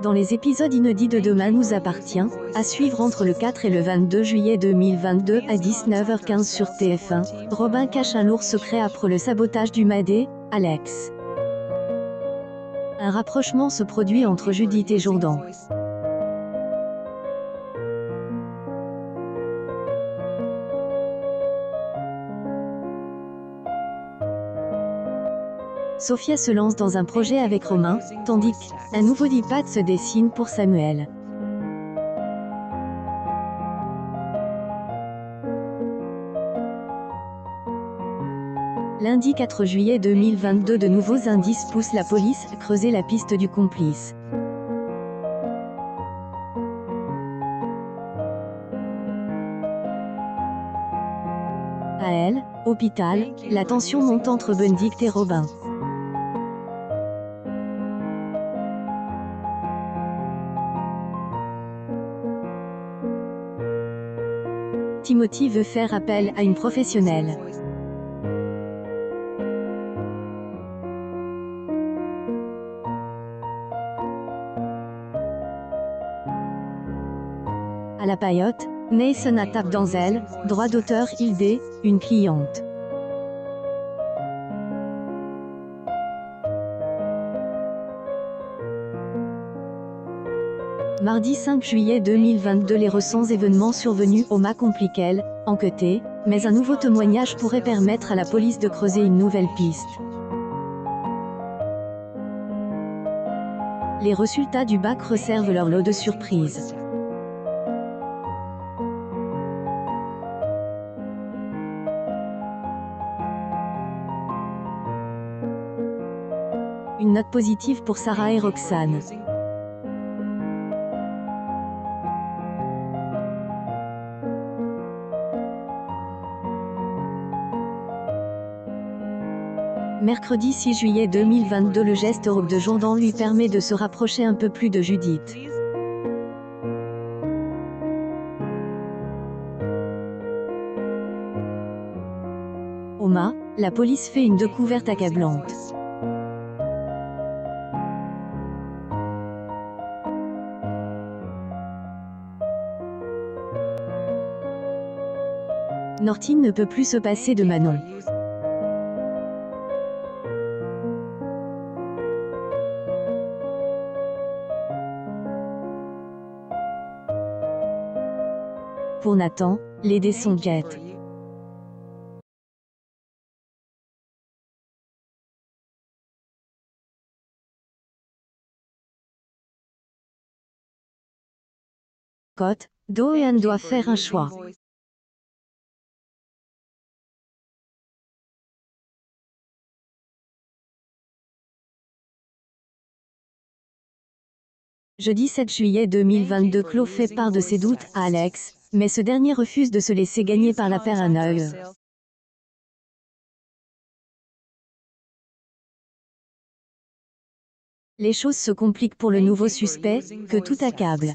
Dans les épisodes inédits de Demain nous appartient, à suivre entre le 4 et le 22 juillet 2022 à 19h15 sur TF1, Robin cache un lourd secret après le sabotage du Madé, Alex. Un rapprochement se produit entre Judith et Jourdan. Sophia se lance dans un projet avec Romain, tandis qu'un nouveau diptyque se dessine pour Samuel. Lundi 4 juillet 2022, de nouveaux indices poussent la police à creuser la piste du complice. À elle, hôpital, la tension monte entre Benedict et Robin. Timothy veut faire appel à une professionnelle. À la paillote, Nathan attaque Denzel, droit d'auteur Hilde, une cliente. Mardi 5 juillet 2022, les récents événements survenus au Oma compliquent enquêter, mais un nouveau témoignage pourrait permettre à la police de creuser une nouvelle piste. Les résultats du bac réservent leur lot de surprises. Une note positive pour Sarah et Roxane. Mercredi 6 juillet 2022, le geste heureux de Jourdan lui permet de se rapprocher un peu plus de Judith. Oma, la police fait une découverte accablante. Nortine ne peut plus se passer de Manon. Pour Nathan, les dés sont guettes. Doan doit faire un choix. Jeudi 7 juillet 2022, Chloé fait part de ses doutes à Alex, mais ce dernier refuse de se laisser gagner par la paranoïa. Les choses se compliquent pour le nouveau suspect, que tout accable.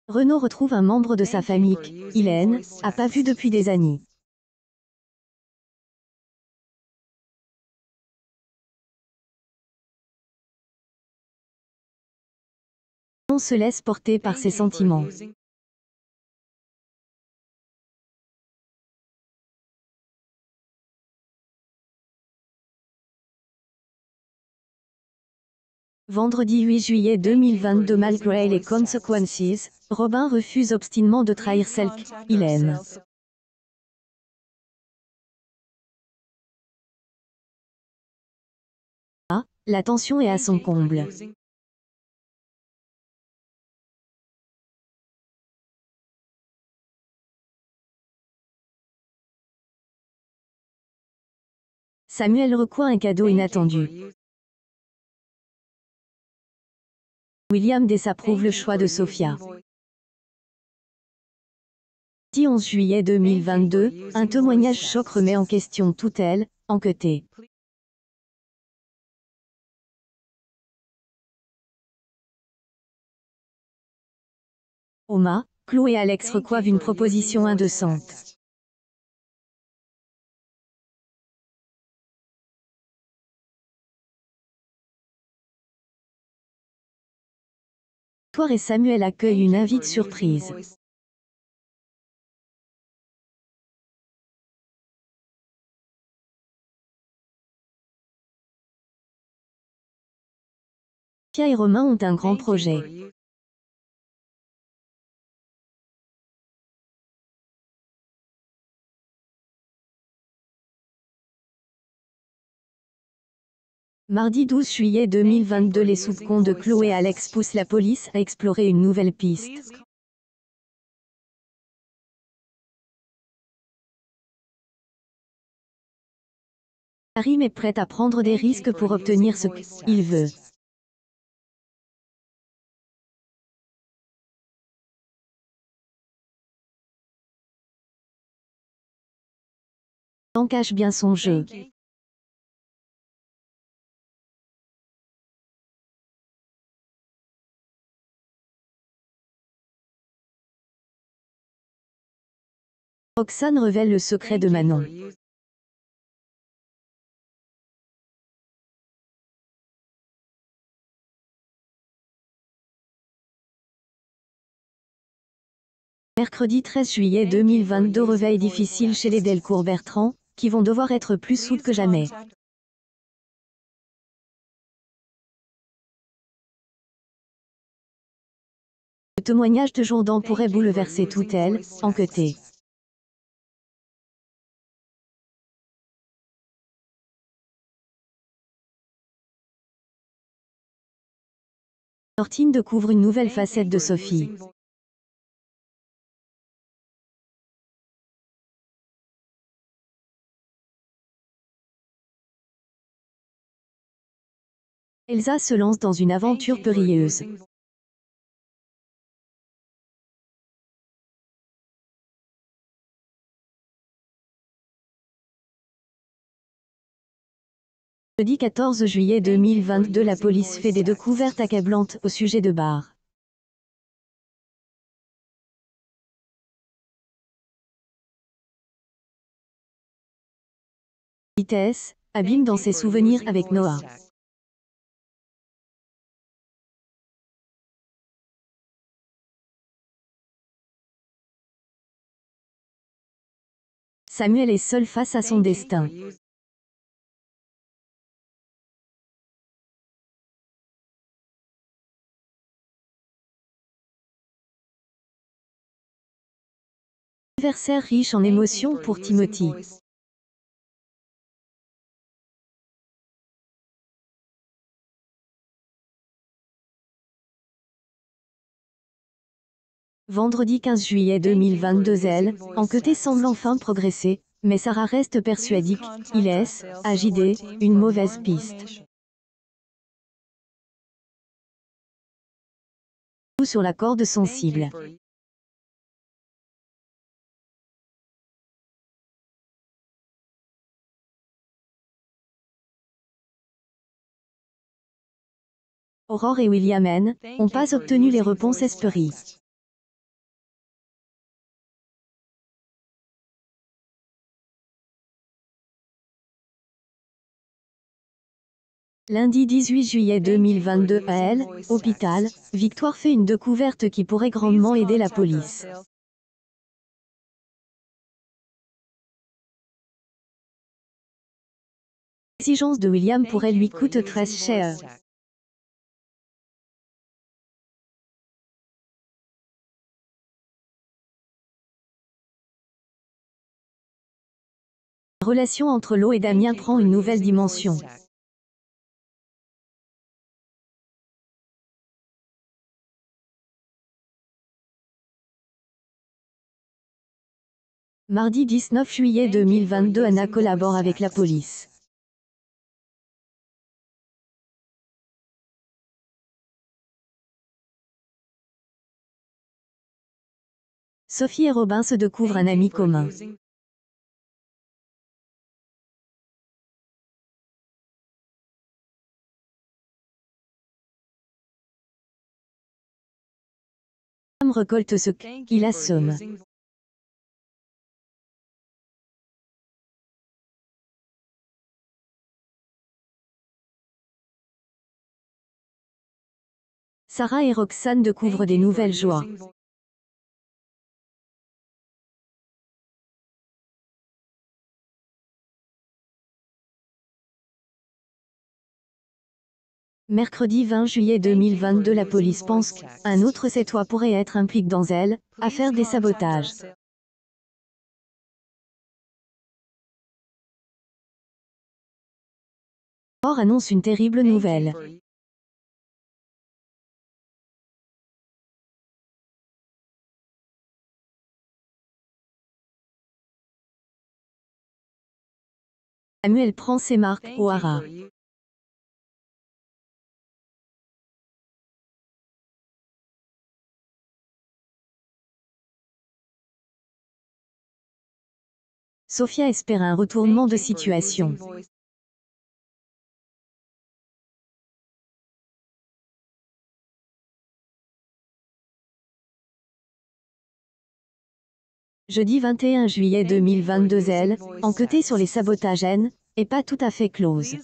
Renaud retrouve un membre de sa famille qu'Hélène n'a pas vu depuis des années. On se laisse porter par ses sentiments. Vendredi 8 juillet 2022, malgré les conséquences, Robin refuse obstinément de trahir celle qu'il aime. La tension est à son comble. Samuel reçoit un cadeau inattendu. William désapprouve le choix de Sophia. 11 juillet 2022, un témoignage choc remet en question toute enquêtée. Oma, Chloé et Alex reçoivent une proposition indécente. Victoire et Samuel accueillent une invite surprise. Sophia et Romain ont un grand projet. Mardi 12 juillet 2022, les soupçons de Chloé et Alex poussent la police à explorer une nouvelle piste. Karim est prêt à prendre des risques pour obtenir ce qu'il veut. Il cache bien son jeu. Roxane révèle le secret de Manon. Mercredi 13 juillet 2022, réveil difficile chez les Delcourt-Bertrand, qui vont devoir être plus souples que jamais. Le témoignage de Jourdan pourrait bouleverser toute elle, enquêtée. Nortine découvre une nouvelle facette de Sophie. Elsa se lance dans une aventure périlleuse. Jeudi 14 juillet 2022, la police fait des découvertes accablantes au sujet de Bar. Vitesse, abîme dans ses souvenirs avec Noah. Samuel est seul face à son destin. Anniversaire riche en émotions pour Timothy. Vendredi 15 juillet 2022, elle, enquêtée, semble enfin progresser, mais Sarah reste persuadée qu'il est, AJD, une mauvaise piste. Sur la corde sensible. Aurore et William n'ont pas obtenu les réponses espérées. Lundi 18 juillet 2022, à elle, hôpital, Victoire fait une découverte qui pourrait grandement aider la police. L'exigence de William pourrait lui coûter très cher. La relation entre Lo et Damien prend une nouvelle dimension. Mardi 19 juillet 2022, Anna collabore avec la police. Sophie et Robin se découvrent un ami commun. Sam récolte ce qu'il assomme. Sarah et Roxane découvrent des nouvelles joies. Mercredi 20 juillet 2022, la police pense qu'un autre c'est toi pourrait être impliqué dans elle, affaire des sabotages. Or annonce une terrible nouvelle. Samuel prend ses marques au haras. Sophia espère un retournement de situation. Jeudi 21 juillet 2022, elle, enquêtée sur les sabotages N, est pas tout à fait close.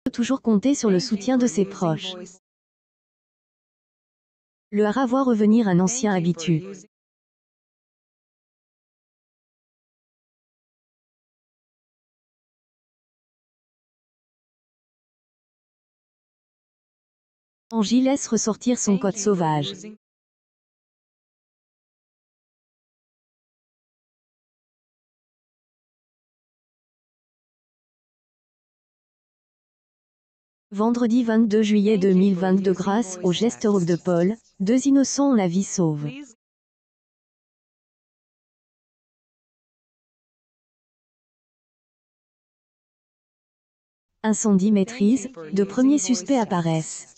Peut toujours compter sur le soutien de ses proches. Le haras voit revenir un ancien habitué. Angie laisse ressortir son code sauvage. Vendredi 22 juillet 2022, grâce au geste heroique de Paul, 2 innocents ont la vie sauve. Incendie maîtrise, de premiers suspects apparaissent.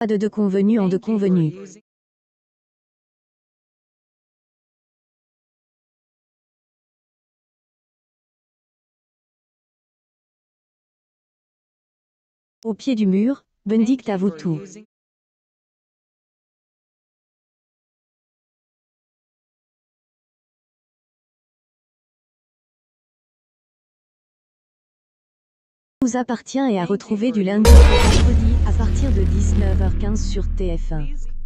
Pas de convenu en de convenu. Au pied du mur, Benedict avoue tout. Nous appartient et à retrouver du lundi au vendredi à partir de 19h15 sur TF1.